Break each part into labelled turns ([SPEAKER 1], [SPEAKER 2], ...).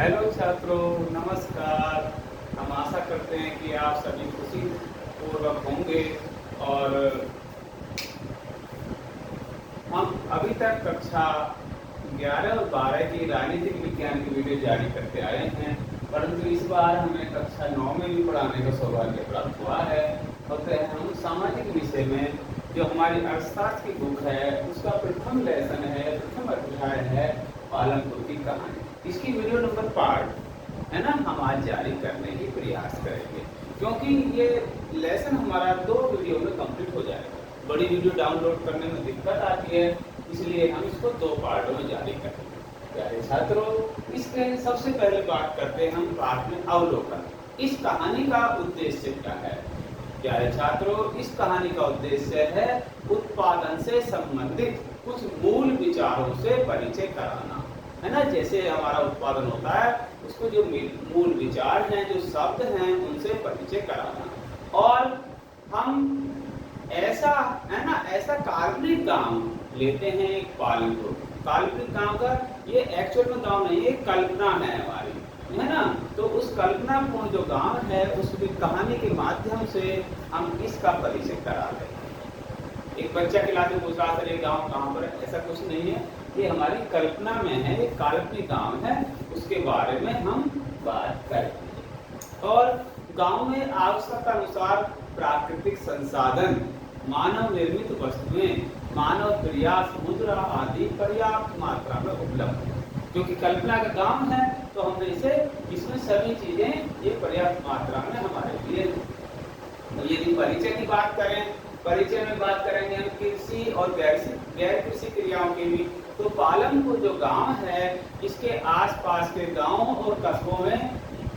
[SPEAKER 1] Hello छात्रों, नमस्कार। हम आशा करते हैं कि आप सभी खुशी पूर्वक होंगे और हम अभी तक कक्षा 11 और 12 की राजनीतिक विज्ञान की वीडियो जारी करते आए हैं, परंतु इस बार हमें कक्षा 9 में भी पढ़ाने का सौभाग्य प्राप्त हुआ है। और हम सामाजिक विषय में जो हमारी अर्थशास्त्र की बुक है उसका प्रथम लेसन है, प्रथम अध्याय है पालनपुर की कहानी। इसकी वीडियो नंबर पार्ट है ना, हम आज जारी करने की प्रयास करेंगे, क्योंकि ये लेसन हमारा 2 वीडियो में कंप्लीट हो जाएगा। बड़ी वीडियो डाउनलोड करने में दिक्कत आती है, इसलिए हम इसको 2 पार्टों में जारी करेंगे। प्यारे छात्रों, इसके सबसे पहले बात करते हैं हम पाठ में अवलोकन। इस कहानी का उद्देश्य क्या है? प्यारे छात्रों, इस कहानी का उद्देश्य है उत्पादन से संबंधित कुछ मूल विचारों से परिचय कराना, है ना। जैसे हमारा उत्पादन होता है, उसको जो मूल विचार हैं, जो शब्द हैं, उनसे परिचय कराना। और हम ऐसा है ना, ऐसा काल्पनिक गांव लेते हैं एक पालनपुर। काल्पनिक गांव का ये एक्चुअल में गांव नहीं है, कल्पना है हमारी, है ना। तो उस कल्पनापूर्ण जो गांव है उसकी कहानी के माध्यम से हम इसका परिचय करा दें। एक बच्चा के लाते पूछ रहा था ये गाँव कहाँ पर है, ऐसा कुछ नहीं है, ये हमारी कल्पना में है, एक काल्पनिक गांव है, उसके बारे में हम बात करेंगे। और गांव में आवश्यकता अनुसार प्राकृतिक संसाधन, मानव निर्मित वस्तुएं, मानव प्रयास, मुद्रा आदि पर्याप्त मात्रा में उपलब्ध है। क्योंकि कल्पना का गांव है तो हमने इसमें सभी चीजें ये पर्याप्त मात्रा में हमारे लिए। यदि परिचय की बात करें, परिचय में बात करेंगे हम कृषि और गैर कृषि क्रियाओं की भी। तो पालनपुर जो गांव है, इसके आसपास के गांवों और कस्बों में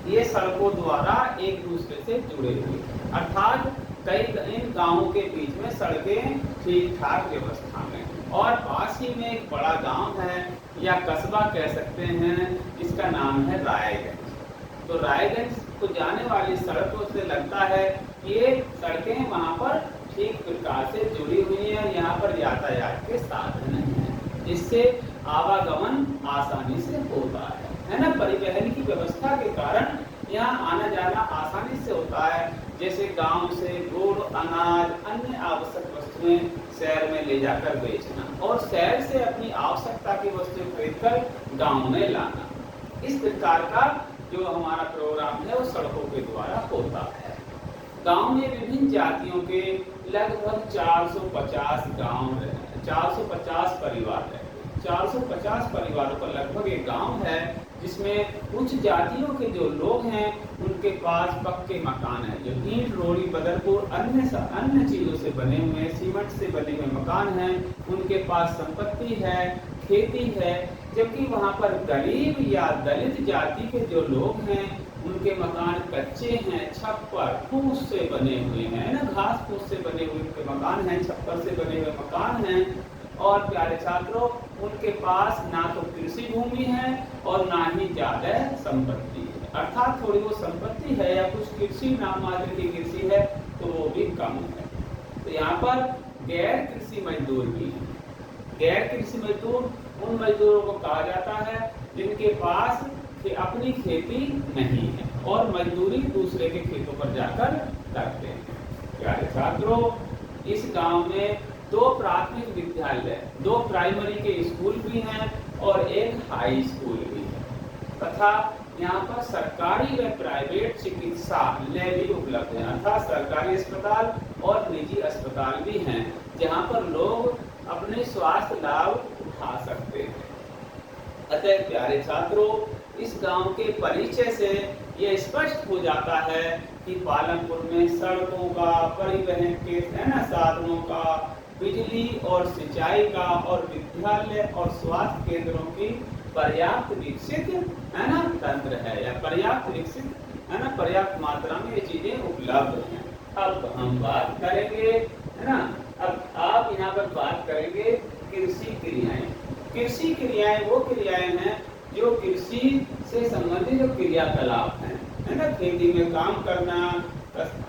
[SPEAKER 1] ये सड़कों द्वारा एक दूसरे से जुड़े हुए, अर्थात कई इन गांवों के बीच में सड़कें ठीक ठाक व्यवस्था में। और पास ही में एक बड़ा गांव है या कस्बा कह सकते हैं, इसका नाम है रायगंज। तो रायगंज को जाने वाली सड़कों से लगता है कि ये सड़कें वहाँ पर ठीक प्रकार से जुड़ी हुई हैं, यहाँ पर यातायात के साधन हैं, जिससे आवागमन आसानी से होता है ना। परिवहन की व्यवस्था के कारण यहाँ आना जाना आसानी से होता है। जैसे गांव से गुड़, अनाज, अन्य आवश्यक वस्तुएं शहर में ले जाकर बेचना और शहर से अपनी आवश्यकता की वस्तुएं खरीदकर गांव में लाना, इस प्रकार का जो हमारा प्रोग्राम है वो सड़कों के द्वारा होता है। गांव में विभिन्न जातियों के लगभग 450 गांव रहे, 450 परिवार रहे। 450 परिवारों का लगभग एक गांव है, जिसमें उच्च जातियों के जो लोग हैं उनके पास पक्के मकान हैं, जो ईंट, रोड़ी, बदरपुर, अन्य चीजों से बने हुए, सीमेंट से बने हुए मकान हैं। उनके पास संपत्ति है, खेती है। जबकि वहाँ पर गरीब या दलित जाति के जो लोग हैं उनके मकान कच्चे हैं, छप्पर फूस से बने हुए हैं ना, घास फूस से बने हुए उनके मकान हैं, छप्पर से बने हुए मकान हैं। और प्यारे छात्रों, उनके पास ना तो कृषि भूमि है और ना ही ज्यादा संपत्ति है, अर्थात थोड़ी वो संपत्ति है या कुछ कृषि नाम मात्र की कृषि है तो वो भी कम है। तो यहाँ पर गैर कृषि मजदूर भी हैं। गैर कृषि मजदूर उन मजदूरों को कहा जाता है जिनके पास अपनी खेती नहीं है और मजदूरी दूसरे के खेतों पर जाकर करते हैं। प्यारे छात्रों, इस गांव में 2 प्राथमिक विद्यालय, 2 प्राइमरी के स्कूल भी हैं और एक हाई स्कूल भी है, तथा यहाँ पर सरकारी व प्राइवेट चिकित्सालय भी उपलब्ध है, अर्थात सरकारी अस्पताल और निजी अस्पताल भी हैं, जहाँ पर लोग अपने स्वास्थ्य लाभ उठा सकते हैं। अतः प्यारे छात्रों, इस गांव के परिचय से यह स्पष्ट हो जाता है कि पालनपुर में सड़कों का, परिवहन के साधनों का, बिजली और सिंचाई का और विद्यालय और स्वास्थ्य केंद्रों की पर्याप्त विकसित है ना तंत्र है, या पर्याप्त विकसित है ना, पर्याप्त मात्रा में ये चीजें उपलब्ध हैं। अब हम बात करेंगे, है ना, अब आप यहाँ पर बात करेंगे कृषि क्रियाएं। कृषि क्रियाएं वो क्रियाएं हैं जो कृषि से संबंधित जो क्रियाकलाप हैं, है ना, खेती में काम करना,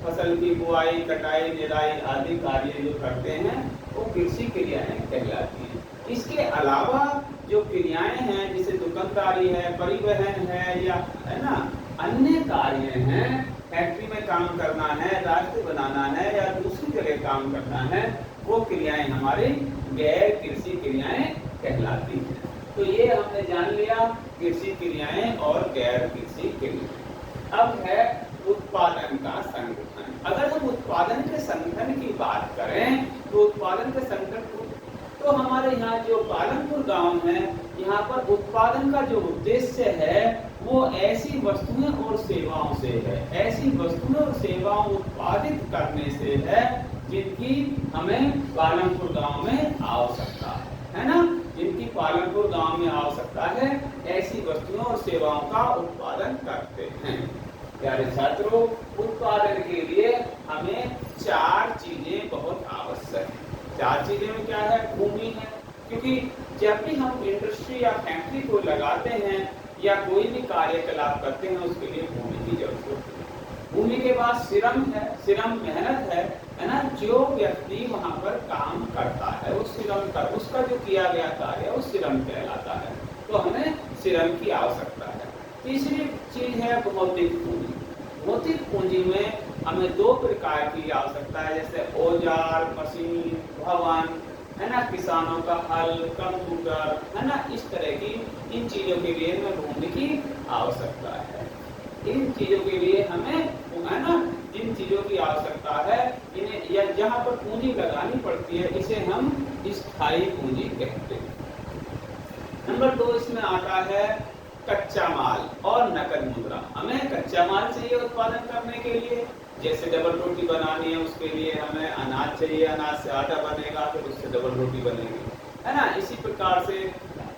[SPEAKER 1] फसल की बुआई, कटाई, निराई आदि कार्य जो करते हैं वो कृषि क्रियाएं कहलाती हैं। इसके अलावा जो क्रियाएं हैं, जैसे दुकानदारी है, परिवहन है, या है ना अन्य कार्य हैं, फैक्ट्री में काम करना है, रास्ते बनाना है, या दूसरी जगह काम करना है, वो क्रियाएं हमारी गैर कृषि क्रियाएं कहलाती हैं। तो ये हमने जान लिया कृषि क्रियाएं और गैर कृषि क्रियाएं। अब है उत्पादन का संगठन। अगर हम उत्पादन के संगठन की बात करें तो उत्पादन के संगठन तो हमारे यहाँ जो पालनपुर गांव है, यहाँ पर उत्पादन का जो उद्देश्य है वो ऐसी वस्तुएं और सेवाओं से है, ऐसी वस्तुएं और सेवाओं उत्पादित करने से है जिनकी हमें पालनपुर गांव में आवश्यकता है ना, जिनकी पालनपुर गांव में आवश्यकता है, ऐसी वस्तुओं और सेवाओं का उत्पादन करते हैं। प्यारे छात्रों, उत्पादन के लिए हमें 4 चीजें बहुत आवश्यक है। 4 चीजें में क्या है? भूमि है, क्योंकि जब भी हम इंडस्ट्री या फैक्ट्री को लगाते हैं या कोई भी कार्यकलाप करते हैं उसके लिए भूमि की जरूरत होती है। भूमि के बाद श्रम है, श्रम मेहनत है ना, जो व्यक्ति वहां पर काम करता है उस श्रम का, उसका जो किया गया कार्य उस श्रम कहलाता है, तो हमें श्रम की आवश्यकता है। तीसरी चीज है भौतिक पूंजी। भौतिक पूंजी में हमें 2 प्रकार की आवश्यकता है, जैसे औजार, मशीन, भवन, है ना, किसानों का हल, कंप्यूटर, है ना, इस तरह की इन चीजों के लिए हमें भूमि की आवश्यकता है। इन चीजों के लिए हमें, है ना, जिन चीजों की आवश्यकता है इन्हें या जहाँ पर पूंजी लगानी पड़ती है इसे हम स्थायी पूंजी कहते हैं। नंबर 2 इसमें आता है कच्चा माल और नकद मुद्रा। हमें कच्चा माल चाहिए उत्पादन करने के लिए, जैसे डबल रोटी बनानी है उसके लिए हमें अनाज चाहिए, अनाज से आटा बनेगा फिर उससे डबल रोटी बनेगी, है ना। इसी प्रकार से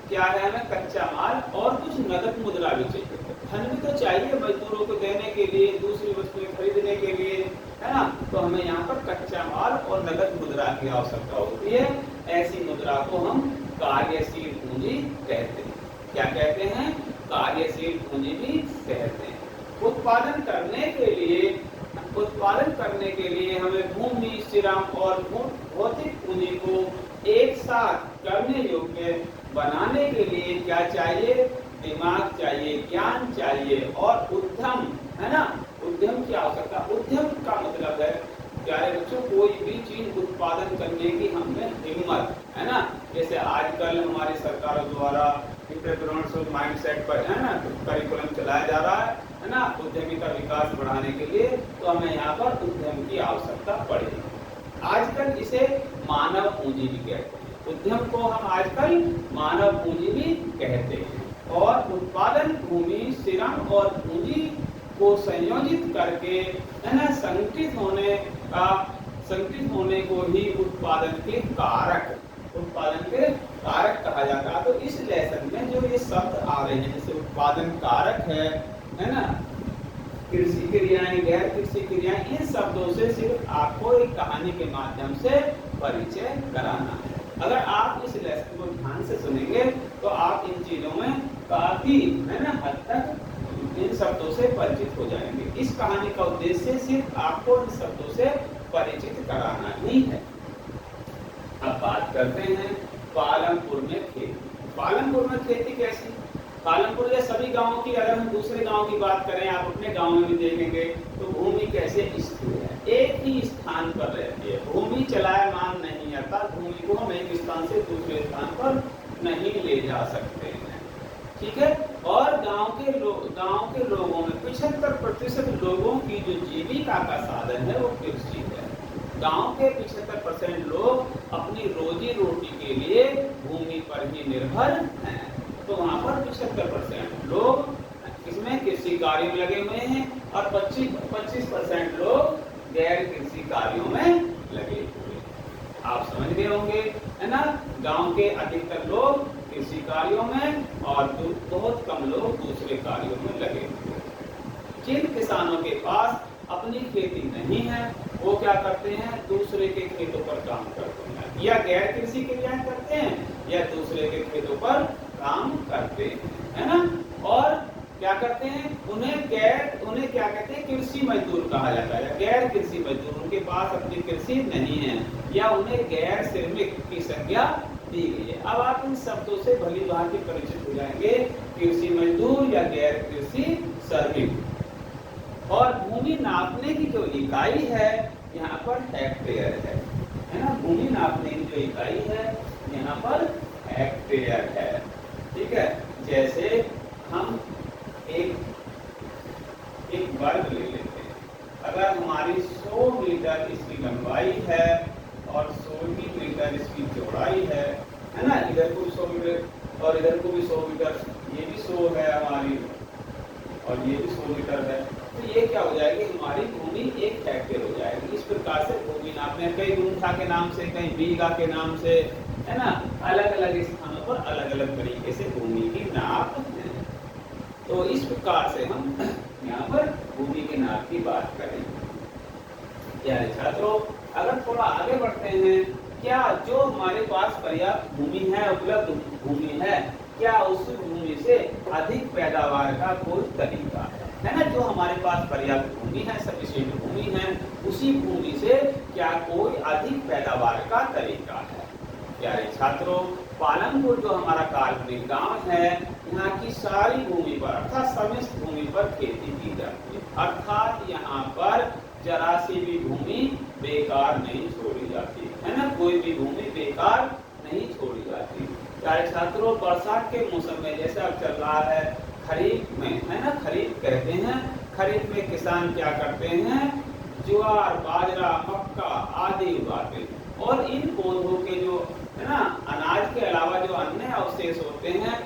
[SPEAKER 1] क्या है, हमें कच्चा माल और कुछ नकद मुद्रा भी चाहिए। धन भी तो चाहिए मजदूरों को देने के लिए, दूसरी वस्तुएं खरीदने के लिए, है ना। तो हमें यहाँ पर कच्चा माल और नकद मुद्रा की आवश्यकता होती है। ऐसी मुद्रा को हम कार्यशील पूंजी कहते हैं। क्या कहते हैं? कार्यशील पूंजी भी कहते हैं। उत्पादन करने के लिए हमें भूमि, श्रम और भौतिक पूंजी को एक साथ करने योग्य बनाने के लिए क्या चाहिए? दिमाग चाहिए, ज्ञान चाहिए और उद्यम, है ना। उद्यम की आवश्यकता। उद्यम का मतलब है प्यारे बच्चों, कोई भी चीज उत्पादन करने की हमें हिम्मत, है ना। जैसे आजकल हमारी सरकारों द्वारा एंटरप्रेन्योरशिप माइंडसेट पर, है ना, करिकुलम चलाया जा रहा है ना, उद्यमी का विकास बढ़ाने के लिए, तो हमें यहाँ पर उद्यम की आवश्यकता पड़ेगी। आजकल इसे मानव पूंजी भी कहते हैं। उद्यम को हम आजकल मानव पूंजी भी कहते हैं। और उत्पादन भूमि, श्रम और पूंजी को संयोजित करके, है ना, संगठित होने को ही उत्पादन के कारक कहा जाता है। तो इस लेसन में जो ये शब्द आ रहे हैं, जैसे उत्पादन कारक है ना, कृषि क्रियाएं, गैर कृषि क्रियाएं, इन शब्दों से सिर्फ आपको एक कहानी के माध्यम से परिचय कराना है। अगर आप इस लेसन को ध्यान से सुनेंगे तो आप इन चीजों में काफी, है ना, हद तक इन शब्दों से परिचित हो जाएंगे। इस कहानी का उद्देश्य सिर्फ आपको इन शब्दों से परिचित कराना ही है। अब बात करते हैं पालनपुर में खेती। पालनपुर में खेती कैसी? पालनपुर या सभी गांवों की, अगर हम दूसरे गांव की बात करें, आप अपने गांव में भी देखेंगे तो भूमि कैसे स्थिर है, एक ही स्थान पर रहती है। भूमि चलायमान नहीं है, अर्थात भूमि को हम एक स्थान से दूसरे स्थान पर नहीं ले जा सकते हैं, ठीक है। और गांव के लोगों में 75% लोगों की जो जीविका का साधन है वो कृषि है। गांव के 75% लोग अपनी रोजी रोटी के लिए भूमि पर ही निर्भर हैं। तो वहाँ पर 75% लोग इसमें कृषि कार्यों में लगे हुए हैं और 25% लोग गैर कृषि कार्यों में लगे हुए हैं। आप समझ गए होंगे, है ना। गांव के अधिकतर लोग कृषि कार्यों में और बहुत कम लोग दूसरे कार्यों में लगे हुए हैं। जिन किसानों के पास अपनी खेती नहीं है वो क्या करते हैं? दूसरे के खेतों पर काम करते हैं, या गैर कृषि क्रियाएं करते हैं या दूसरे के खेतों पर काम करते हैं, है ना। और क्या करते हैं? उन्हें क्या कहते हैं? कृषि मजदूर कहा जाता है, गैर कृषि मजदूर। उनके पास अपनी कृषि नहीं है या उन्हें गैर श्रमिक की संज्ञा दी गई है। अब आप इन शब्दों से भली भांति परिचित हो जाएंगे, कृषि मजदूर या गैर कृषि श्रमिक। और भूमि नापने की जो इकाई है यहाँ पर हेक्टेयर है ना। भूमि नापने की जो इकाई है यहाँ पर हेक्टेयर है, ठीक है। जैसे हम एक वर्ग ले लेते हैं, अगर हमारी 100 मीटर इसकी लंबाई है और 100 मीटर इसकी चौड़ाई है ना। इधर को 100 मीटर और इधर को भी 100 मीटर, ये भी 100 है हमारी और ये भी 100 मीटर है, तो ये क्या हो जाएगी, हमारी भूमि 1 हेक्टेयर हो जाएगी। इस प्रकार से भूमि नापने कई गुंठा के नाम से, कई बीघा के नाम से, है ना, अलग अलग स्थानों पर अलग अलग तरीके से भूमि की नाप है। तो इस प्रकार से हम यहाँ पर भूमि के नाप की बात करेंगे। यानी छात्रों, अगर थोड़ा आगे बढ़ते हैं, क्या जो हमारे पास पर्याप्त भूमि है, उपलब्ध भूमि है, क्या उस भूमि से अधिक पैदावार का कोई तरीका है ना। जो हमारे पास पर्याप्त भूमि है, सफिशिएंट भूमि है, उसी भूमि से क्या कोई अधिक पैदावार का तरीका है। प्यारे छात्रों, पालनपुर जो हमारा काल्पनिक गांव है, यहाँ की सारी भूमि पर अर्थात समस्त भूमि पर खेती की जाती है, अर्थात यहाँ पर जरा सी भी भूमि बेकार नहीं छोड़ी जाती है ना। कोई भी भूमि बेकार नहीं छोड़ी जाती। प्यारे छात्रों, बरसात के मौसम में जैसे अब चल रहा है, खरीफ में, है ना, खरीफ कहते हैं, खरीफ में किसान क्या करते हैं, ज्वार, बाजरा, मक्का आदि उगाते हैं। और इन पौधों के जो है ना अनाज के अलावा जो अन्य अवशेष होते हैं,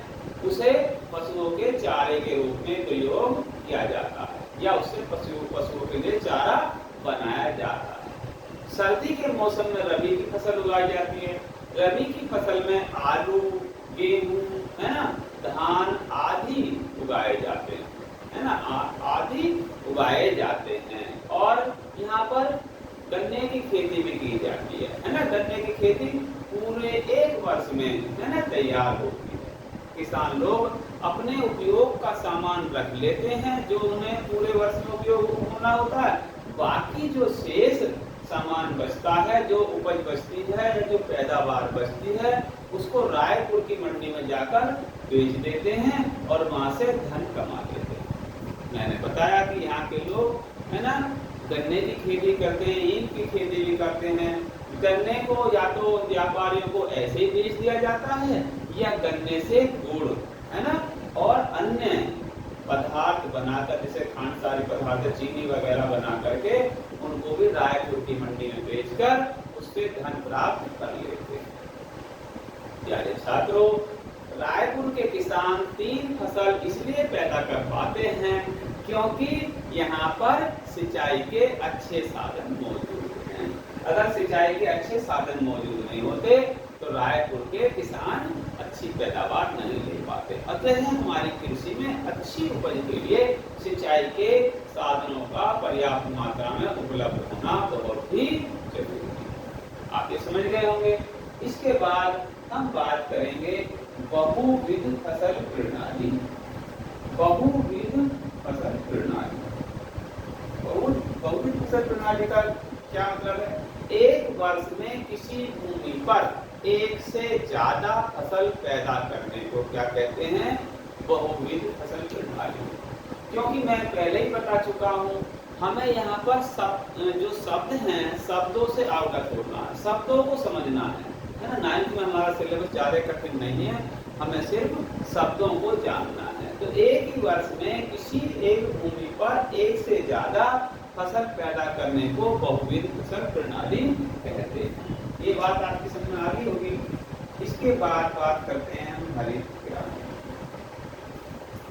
[SPEAKER 1] उसे पशुओं के चारे के रूप में प्रयोग किया जाता है या उससे पशुओं के लिए चारा बनाया जाता है। सर्दी के मौसम में रबी की फसल उगाई जाती है। रबी की फसल में आलू, गेहूं, है ना, धान आदि उगाए जाते हैं, है ना, आदि उगाए जाते हैं। और यहाँ पर गन्ने की खेती भी की जाती है ना। गन्ने की खेती पूरे 1 वर्ष में, है ना, तैयार होती है। किसान लोग अपने उपयोग का सामान रख लेते हैं जो उन्हें पूरे वर्ष में उपयोग होना होता है। बाकी जो शेष सामान बचता है, जो उपज बचती है, जो पैदावार बचती है, उसको रायपुर की मंडी में जाकर बेच देते हैं और वहां से धन कमा लेते हैं। मैंने बताया कि यहाँ के लोग, है ना, गन्ने की खेती करते हैं, ईंट की खेती भी करते हैं। गन्ने को या तो व्यापारियों को ऐसे ही बेच दिया जाता है या गन्ने से गुड़, है ना, और अन्य पदार्थ बनाकर, जैसे खांडसारी पदार्थ, चीनी वगैरह बना करके उनको भी रायपुर की मंडी में बेचकर उससे धन प्राप्त कर लेते हैं। प्यारे छात्रों, रायपुर के किसान 3 फसल इसलिए पैदा कर पाते हैं क्योंकि यहाँ पर सिंचाई के अच्छे साधन मौजूद हैं। अगर सिंचाई के अच्छे साधन मौजूद नहीं होते तो रायपुर के किसान अच्छी पैदावार नहीं ले पाते। अतः हमारी कृषि में अच्छी उपज के लिए सिंचाई के साधनों का पर्याप्त मात्रा में उपलब्ध होना बहुत ही जरूरी है। आप ये समझ गए होंगे। इसके बाद हम बात करेंगे बहुविध फसल प्रणाली। बहुविध फसल प्रणाली, बहुविध फसल प्रणाली का क्या मतलब है? एक वर्ष में किसी भूमि पर एक से ज्यादा फसल पैदा करने को क्या कहते हैं? बहुविध फसल प्रणाली। क्योंकि मैं पहले ही बता चुका हूँ, हमें यहाँ पर जो शब्द हैं, शब्दों से अवगत होना है, शब्दों को समझना है ना। 9th में हमारा सिलेबस ज्यादा कठिन नहीं है, हमें सिर्फ शब्दों को जानना है। तो एक ही वर्ष में किसी एक भूमि पर एक से ज्यादा फसल पैदा करने को बहुविध फसल प्रणाली कहते हैं। ये बात आपकी समझ में आ गई होगी। इसके बाद बात करते हैं हम हरित क्रांति।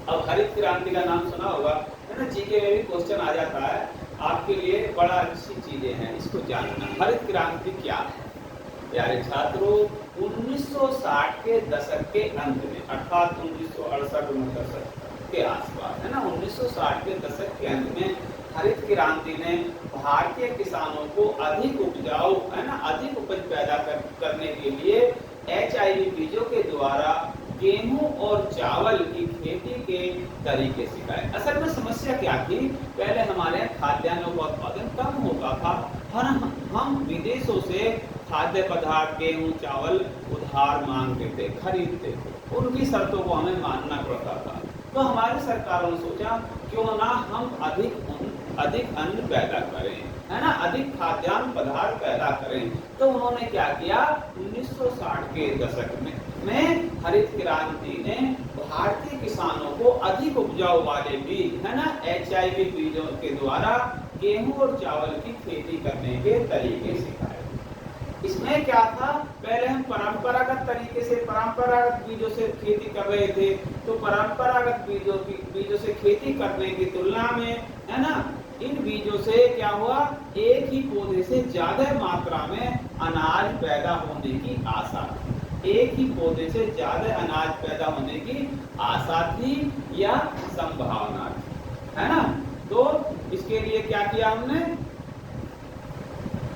[SPEAKER 1] अब हरित क्रांति का नाम सुना होगा, है ना, जीके में भी क्वेश्चन आ जाता है। आपके लिए बड़ा अच्छी चीजें हैं, इसको जानना। हरित क्रांति क्या है? प्यारे छात्रों, 1960 के दशक के अंत में, अर्थात 1968-69 के आसपास, है ना, 1960 के दशक के अंत में हरित क्रांति ने भारतीय किसानों को अधिक उपजाऊ, है ना, अधिक उपज पैदा करने के लिए HIV बीजों के द्वारा गेहूं और चावल की खेती के तरीके सिखाए। असल में समस्या क्या थी? पहले हमारे यहाँ खाद्यान्नों का उत्पादन कम होता था और हम विदेशों से खाद्य पदार्थ, गेहूं, चावल उधार मांगते थे, खरीदते थे, उनकी शर्तों को हमें मानना पड़ता था। तो हमारी सरकारों ने सोचा क्यों ना हम अधिक अन्न पैदा करें, है ना, अधिक खाद्यान्न पदार्थ पैदा करें। तो उन्होंने क्या किया, 1960 के दशक में हरित क्रांति ने भारतीय किसानों को अधिक उपजाऊ वाले बीज, है ना, HIB बीजों के द्वारा गेहूं और चावल की खेती करने के तरीके सिखाए। इसमें क्या था, पहले हम परंपरागत तरीके से परंपरागत बीजों से खेती कर रहे थे, तो परंपरागत बीजों से खेती करने की तुलना में, है ना, इन बीजों से क्या हुआ, एक ही पौधे से ज्यादा मात्रा में अनाज पैदा होने की आशा, एक ही पौधे से ज्यादा अनाज पैदा होने की आशा थी या संभावना थी, है ना। तो इसके लिए क्या किया हमने,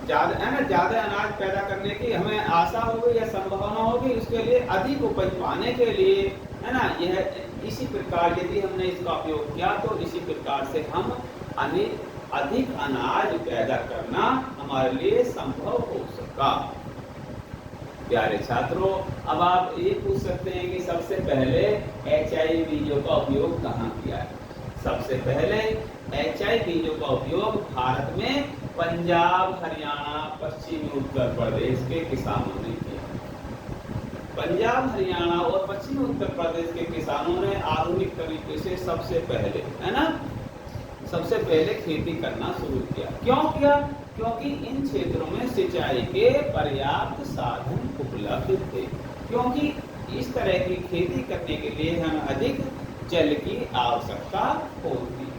[SPEAKER 1] ज्यादा अनाज पैदा करने की हमें आशा होगी या संभावना होगी, उसके लिए अधिक उपज पाने के लिए, है ना, यह इसी प्रकार यदि हमने इसका उपयोग किया तो इसी प्रकार से हम अधिक अनाज पैदा करना हमारे लिए संभव हो सका। प्यारे छात्रों, अब आप ये पूछ सकते हैं कि सबसे पहले HIB बीजों का उपयोग कहाँ किया है। सबसे पहले HIB बीजों का उपयोग भारत में पंजाब, हरियाणा, पश्चिमी उत्तर प्रदेश के किसानों ने किया। पंजाब, हरियाणा और पश्चिमी उत्तर प्रदेश के किसानों ने आधुनिक तरीके से सबसे पहले, है ना, सबसे पहले खेती करना शुरू किया। क्यों किया, क्योंकि इन क्षेत्रों में सिंचाई के पर्याप्त साधन उपलब्ध थे, क्योंकि इस तरह की खेती करने के लिए हमें अधिक जल की आवश्यकता होती है।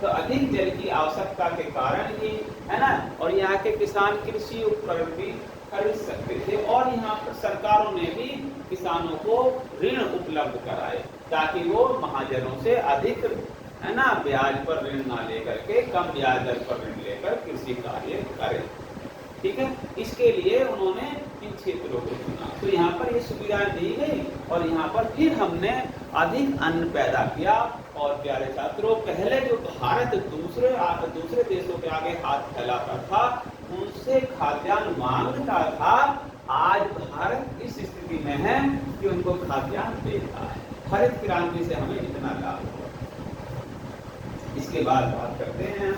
[SPEAKER 1] तो अधिक जल की आवश्यकता के कारण ही, है ना, और यहाँ के किसान कृषि उपकरण भी खरीद सकते थे, और यहाँ पर सरकारों ने भी किसानों को ऋण उपलब्ध कराए ताकि वो महाजनों से अधिक, है ना, ब्याज पर ऋण ना लेकर के कम ब्याज दर पर ऋण लेकर कृषि कार्य करें। ठीक है, इसके लिए उन्होंने इन क्षेत्रों को चुना। तो यहाँ पर ये सुविधाएं दी गई और यहाँ पर फिर हमने अधिक अन्न पैदा किया। और प्यारे छात्रों, पहले जो भारत दूसरे देशों के आगे हाथ फैलाता था, उनसे खाद्यान्न मांगता था, आज भारत इस स्थिति में है कि उनको खाद्यान्न देता है। हरित क्रांति से हमें इतना लाभ हुआ। इसके बाद बात करते हैं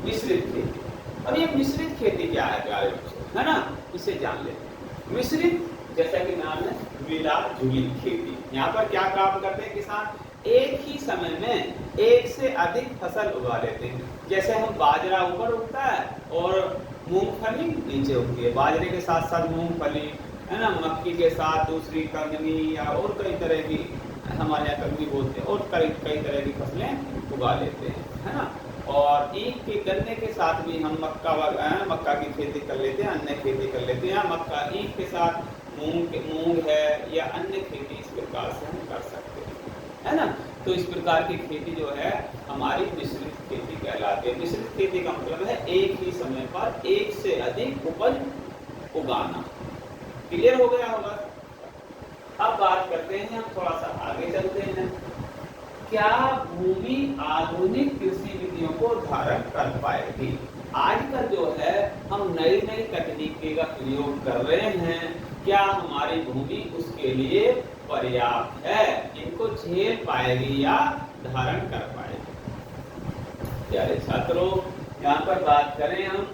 [SPEAKER 1] मिश्रित खेती। अब ये मिश्रित खेती क्या है प्यारे बच्चों, है ना, इसे जान लेते हैं। मिश्रित, जैसा कि नाम है, मिला जुली खेती। यहाँ पर क्या काम करते हैं किसान, एक ही समय में एक से अधिक फसल उगा लेते हैं। जैसे हम बाजरा ऊपर उगता है और मूंगफली नीचे उगती है, बाजरे के साथ साथ मूंगफली, है ना, मक्की के साथ दूसरी कंगनी या और कई तरह की, हमारे यहाँ कंगनी बोलते हैं, और कई तरह की फसलें उगा लेते हैं, है ना। और ईख के गन्ने के साथ भी हम मक्का की खेती कर लेते हैं, अन्य खेती कर लेते हैं। मक्का, ईख के साथ मूंग है या अन्य खेती इस प्रकार से हम कर सकते हैं, है ना। तो इस प्रकार की खेती जो है हमारी मिश्रित खेती कहलाती है। मिश्रित खेती का मतलब है एक ही समय पर एक से अधिक उपज उगाना। क्लियर हो गया होगा। अब बात करते हैं, हम थोड़ा सा आगे चलते हैं। क्या भूमि आधुनिक कृषि विधियों को धारण कर पाएगी? आजकल जो है हम नई नई तकनीकी का प्रयोग कर रहे हैं, क्या हमारी भूमि उसके लिए पर्याप्त है, इनको झेल पाएगी या धारण कर पाएगी? प्यारे छात्रों, यहाँ पर बात करें हम,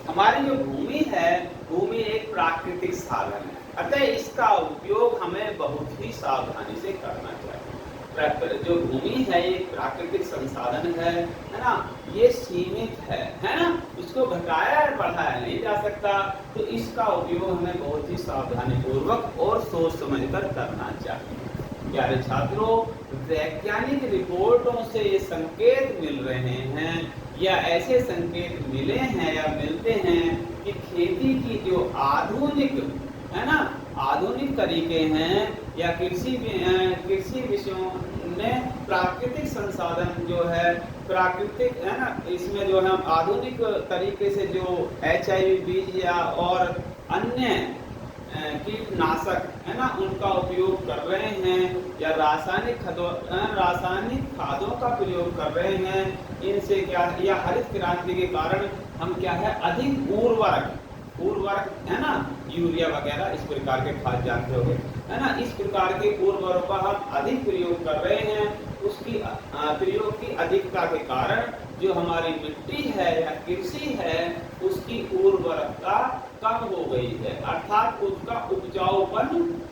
[SPEAKER 1] हमारी जो भूमि है, भूमि एक प्राकृतिक साधन है, अतः इसका उपयोग हमें बहुत ही सावधानी से करना चाहिए। जो भूमि है ये प्राकृतिक संसाधन है ना, ये सीमित है ना, इसको घटाया बढ़ाया नहीं जा सकता। तो इसका उपयोग हमें बहुत ही सावधानी पूर्वक और सोच समझकर करना चाहिए। प्यारे छात्रों, वैज्ञानिक रिपोर्टों से ये संकेत मिल रहे हैं या ऐसे संकेत मिले हैं या मिलते हैं कि खेती की जो आधुनिक, है ना, आधुनिक तरीके हैं या कृषि विषयों में प्राकृतिक संसाधन जो है, प्राकृतिक, है ना, इसमें जो है आधुनिक तरीके से जो HIB बीज या और अन्य कीटनाशक है ना उनका उपयोग कर रहे हैं या रासायनिक खादों का प्रयोग कर रहे हैं, इनसे क्या या हरित क्रांति के कारण हम क्या है अधिक उर्वरक है ना यूरिया वगैरह इस प्रकार के खाद जानते होंगे है ना, इस प्रकार के उर्वरकों का हम अधिक प्रयोग कर रहे हैं। उसकी प्रयोग की अधिकता के कारण जो हमारी मिट्टी है या कृषि है उसकी उर्वरकता कम हो गई है, अर्थात उसका उपजाऊपन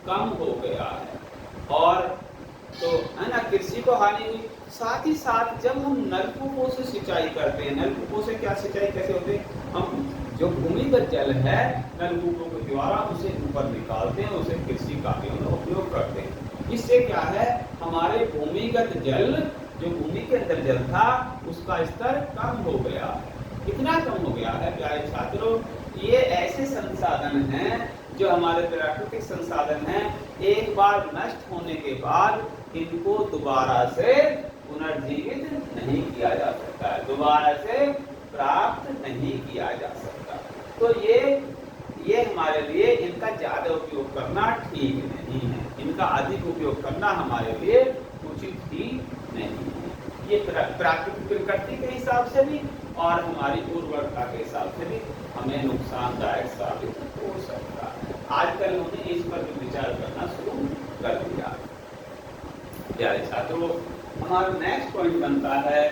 [SPEAKER 1] कम हो गया है और तो है ना कृषि को हानि हुई। साथ ही साथ जब हम नलकूपों से सिंचाई करते हैं, नलकूपों से क्या सिंचाई कैसे होती है, हम जो भूमिगत जल है नलकूपों के द्वारा उसे ऊपर निकालते हैं, उसे कृषि कार्यों में उपयोग करते हैं। इससे क्या है हमारे भूमिगत जल जो भूमि के अंदर जल था उसका स्तर कम हो गया है। कितना कम हो गया है प्यारे छात्रों, ये ऐसे संसाधन हैं जो हमारे प्राकृतिक संसाधन हैं, एक बार नष्ट होने के बाद इनको दोबारा से पुनर्जीवित नहीं किया जा सकता है, दोबारा से प्राप्त नहीं किया जा सकता। तो ये हमारे लिए इनका ज्यादा उपयोग करना ठीक नहीं है, इनका अधिक उपयोग करना हमारे लिए उचित ही नहीं है। ये प्राकृतिक प्रकृति के हिसाब से भी और हमारी उर्वरता के हिसाब से भी हमें नुकसानदायक साबित हो सकता है। आजकल उन्होंने इस पर भी विचार करना शुरू कर दिया। प्यारे छात्रों, हमारा नेक्स्ट पॉइंट बनता है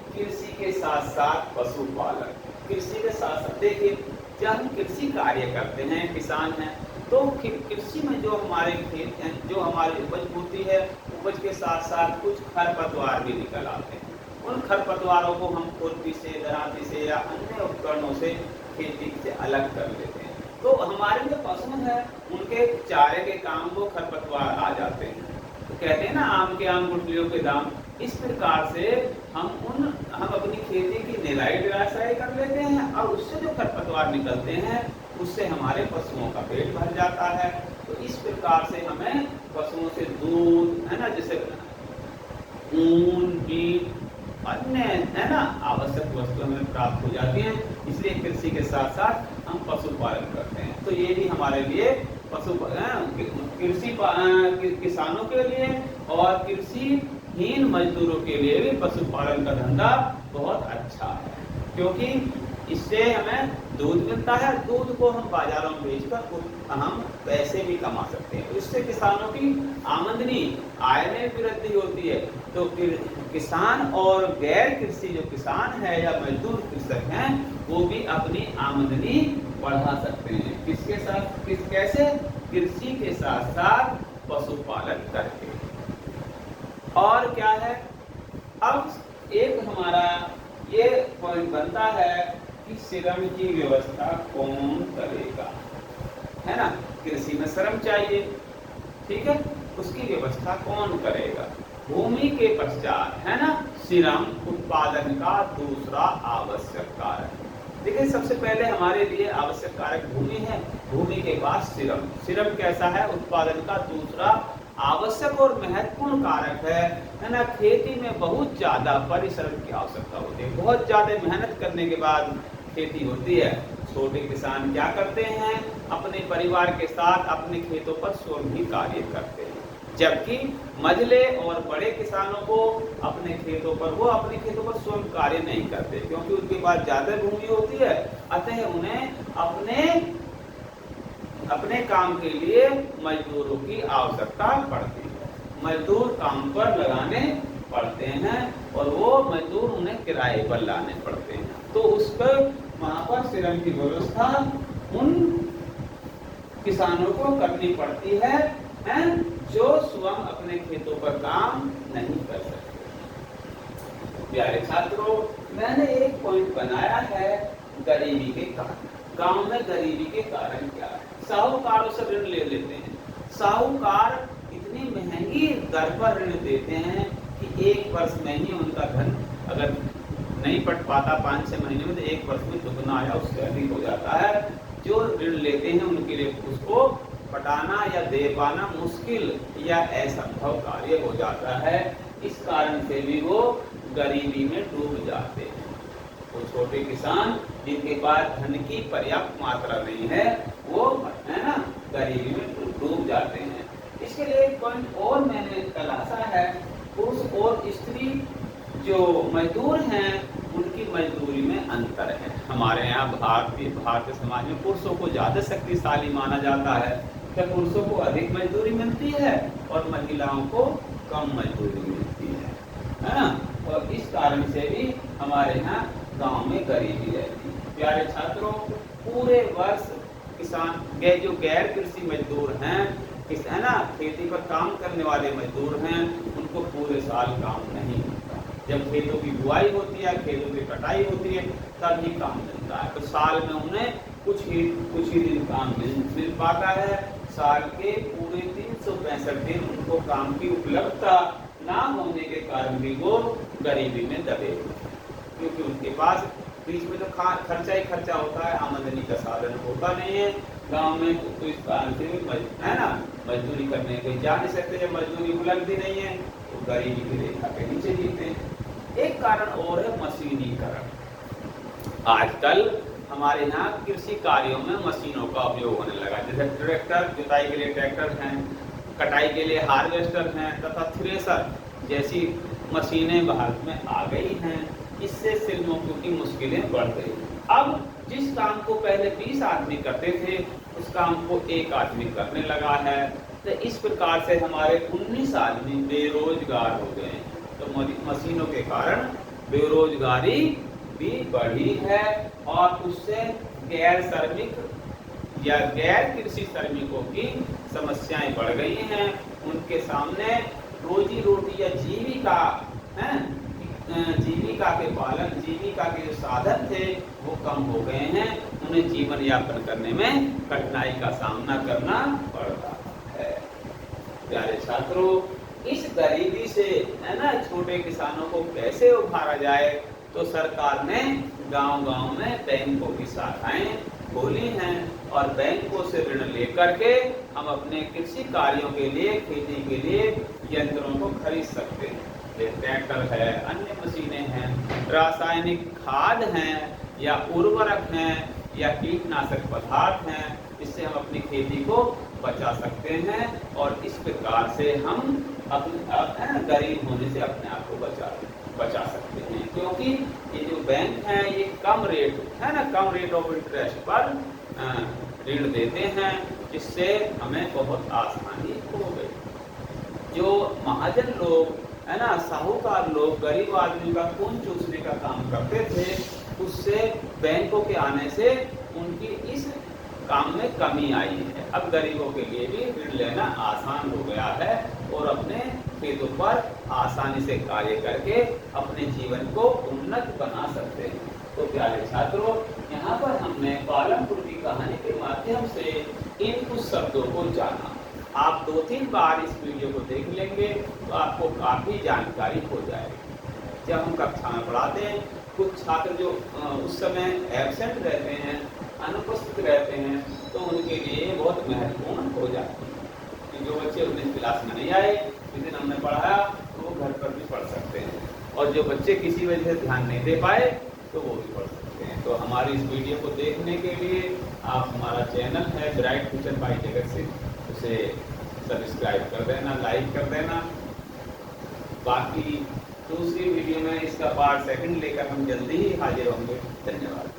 [SPEAKER 1] कृषि के साथ साथ पशुपालन। कृषि के साथ साथ देखिए जब हम कृषि कार्य करते हैं, किसान हैं, तो कृषि में जो हमारे खेत हैं, जो हमारी उपज होती है, उपज के साथ साथ कुछ खरपतवार भी निकल आते हैं। उन खरपतवारों को हम खुरपी से, दरांती से या अन्य उपकरणों से खेती से अलग कर लेते हैं। तो हमारे जो पशु हैं उनके चारे के काम वो खरपतवार आ जाते हैं। तो कहते हैं ना आम के आम गुठलियों के दाम। इस प्रकार से हम अपनी खेती की निराई डिराई कर लेते हैं और उससे जो खरपतवार निकलते हैं उससे हमारे पशुओं का पेट भर जाता है। तो इस प्रकार से हमें पशुओं से दूध है ना, जैसे ऊन, बीज, अन्य है ना आवश्यक वस्तुएं हमें प्राप्त हो जाती हैं। इसलिए कृषि के साथ साथ हम पशुपालन करते हैं। तो ये भी हमारे लिए कृषि किसानों के लिए और कृषिहीन मजदूरों के लिए भी पशुपालन का धंधा बहुत अच्छा है, क्योंकि इससे हमें दूध मिलता है। दूध को हम बाजारों में बेचकर हम पैसे भी कमा सकते हैं। इससे किसानों की आमदनी, आय में वृद्धि होती है। तो किसान और गैर कृषि जो किसान है या मजदूर कृषक हैं वो भी अपनी आमदनी बढ़ा सकते हैं। किसके साथ, कैसे? कृषि के साथ साथ पशुपालन करके। और क्या है, अब एक हमारा ये पॉइंट बनता है कि श्रम की व्यवस्था कौन करेगा, है ना। कृषि में श्रम चाहिए, ठीक है, उसकी व्यवस्था कौन करेगा। भूमि के पश्चात है ना श्रम उत्पादन का दूसरा आवश्यक कारक। देखिए सबसे पहले हमारे लिए आवश्यक कारक भूमि है, भूमि के बाद श्रम। श्रम कैसा है? उत्पादन का दूसरा आवश्यक और महत्वपूर्ण कारक है ना। खेती में बहुत ज्यादा परिश्रम की आवश्यकता होती है, बहुत ज्यादा मेहनत करने के बाद खेती होती है। छोटे किसान क्या करते हैं, अपने परिवार के साथ अपने खेतों पर स्वयं ही कार्य करते हैं, जबकि मझले और बड़े किसानों को अपने खेतों पर स्वयं कार्य नहीं करते, क्योंकि उनके पास ज्यादा भूमि होती है। अतः उन्हें अपने काम के लिए मजदूरों की आवश्यकता पड़ती है। मजदूर काम पर लगाने पड़ते हैं और वो मजदूर उन्हें किराए पर लाने पड़ते हैं। तो उसको वहां पर श्रम की व्यवस्था उन किसानों को करनी पड़ती है जो स्वयं अपने खेतों पर काम नहीं कर सकते। प्यारे छात्रों, मैंने एक पॉइंट बनाया है गरीबी के कारण। गांव में गरीबी के कारण क्या है? साहूकारों से ऋण ले लेते हैं। साहूकार इतनी महंगी दर पर ऋण देते हैं कि एक वर्ष में ही उनका धन अगर नहीं पट पाता 5-6 महीने में, तो एक वर्ष में दुगना या उससे अधिक हो जाता है। जो ऋण लेते हैं उनके लिए उसको पटाना या दे पाना मुश्किल या असंभव कार्य हो जाता है। इस कारण से भी वो गरीबी में डूब जाते हैं। तो छोटे किसान जिनके पास धन की पर्याप्त मात्रा नहीं है वो है ना गरीबी में डूब जाते हैं। इसके लिए एक पॉइंट और मैंने तलाशा है, पुरुष और स्त्री जो मजदूर हैं उनकी मजदूरी में अंतर है। हमारे यहाँ भारतीय समाज में पुरुषों को ज्यादा शक्तिशाली माना जाता है, तो पुरुषों को अधिक मजदूरी मिलती है और महिलाओं को कम मजदूरी मिलती है ना। और इस कारण से भी हमारे यहाँ गांव में गरीबी रहती है। प्यारे छात्रों, पूरे वर्ष किसान जो गैर कृषि मजदूर हैं, है ना, खेती पर काम करने वाले मजदूर हैं, उनको पूरे साल काम नहीं मिलता। जब खेतों की बुआई होती है, खेतों की कटाई होती है, तब ही काम मिलता है। तो साल में उन्हें कुछ ही दिन काम मिल पाता है। साल के पूरे 365 दिन उनको काम की उपलब्धता ना होने के कारण भी वो गरीबी में दबे, क्योंकि उनके पास बीच में तो खर्चा ही खर्चा होता है, आमदनी का साधन होता नहीं है गांव में। तो इस कारण से है ना मजदूरी करने के जा नहीं सकते। जब मजदूरी उपलब्ध ही नहीं है तो गरीबी की रेखा के नीचे जीते हैं। एक कारण और है मशीनीकरण। आजकल हमारे यहाँ कृषि कार्यों में मशीनों का उपयोग होने लगा, जैसे ट्रैक्टर, जुताई के लिए ट्रैक्टर हैं, कटाई के लिए हार्वेस्टर हैं तथा थ्रेसर जैसी मशीनें भारत में आ गई हैं। इससे श्रमिकों की मुश्किलें बढ़ गई। अब जिस काम को पहले 20 आदमी करते थे उस काम को एक आदमी करने लगा है। तो इस प्रकार से हमारे 19 आदमी बेरोजगार हो गए। तो मशीनों के कारण बेरोजगारी भी बढ़ी है और उससे गैर श्रमिक या गैर कृषि श्रमिकों की समस्याएं बढ़ गई हैं। उनके सामने रोजी रोटी या जीविका के जो साधन थे वो कम हो गए हैं। उन्हें जीवन यापन करने में कठिनाई का सामना करना पड़ता है। प्यारे छात्रों, इस गरीबी से है ना छोटे किसानों को कैसे उभारा जाए, तो सरकार ने गांव-गांव में बैंकों की शाखाएं खोली हैं और बैंकों से ऋण लेकर के हम अपने कृषि कार्यों के लिए, खेती के लिए यंत्रों को खरीद सकते हैं। ट्रैक्टर है, अन्य मशीनें हैं, रासायनिक खाद हैं या उर्वरक हैं या कीटनाशक पदार्थ हैं, इससे हम अपनी खेती को बचा सकते हैं और इस प्रकार से हम अपने गरीब होने से अपने आप को बचा सकते हैं। क्योंकि ये जो बैंक हैं ये कम रेट ऑफ इंटरेस्ट पर ऋण देते हैं, जिससे हमें बहुत आसानी हो गई। जो महाजन लोग है ना, साहूकार लोग गरीब आदमी का खून चूसने का काम करते थे, उससे बैंकों के आने से उनकी इस काम में कमी आई है। अब गरीबों के लिए भी ऋण लेना आसान हो गया है और अपने खेतों पर आसानी से कार्य करके अपने जीवन को उन्नत बना सकते हैं। तो प्यारे छात्रों, यहाँ पर हमने पालमपुर की कहानी के माध्यम से इन कुछ शब्दों को जाना। आप 2-3 बार इस वीडियो को देख लेंगे तो आपको काफ़ी जानकारी हो जाएगी। जब हम कक्षा में पढ़ाते हैं, कुछ छात्र जो उस समय एब्सेंट रहते हैं, अनुपस्थित रहते हैं, तो उनके लिए बहुत महत्वपूर्ण हो जाती है कि जो बच्चे उस दिन क्लास में नहीं आए, जिस दिन हमने पढ़ाया, तो वो घर पर भी पढ़ सकते हैं, और जो बच्चे किसी वजह से ध्यान नहीं दे पाए तो वो भी पढ़ सकते हैं। तो हमारी इस वीडियो को देखने के लिए आप हमारा चैनल है bright future bye Jagat Singh, उसे सब्सक्राइब कर देना, लाइक कर देना। बाकी दूसरी वीडियो में इसका पार्ट 2 लेकर हम जल्दी ही हाजिर होंगे। धन्यवाद।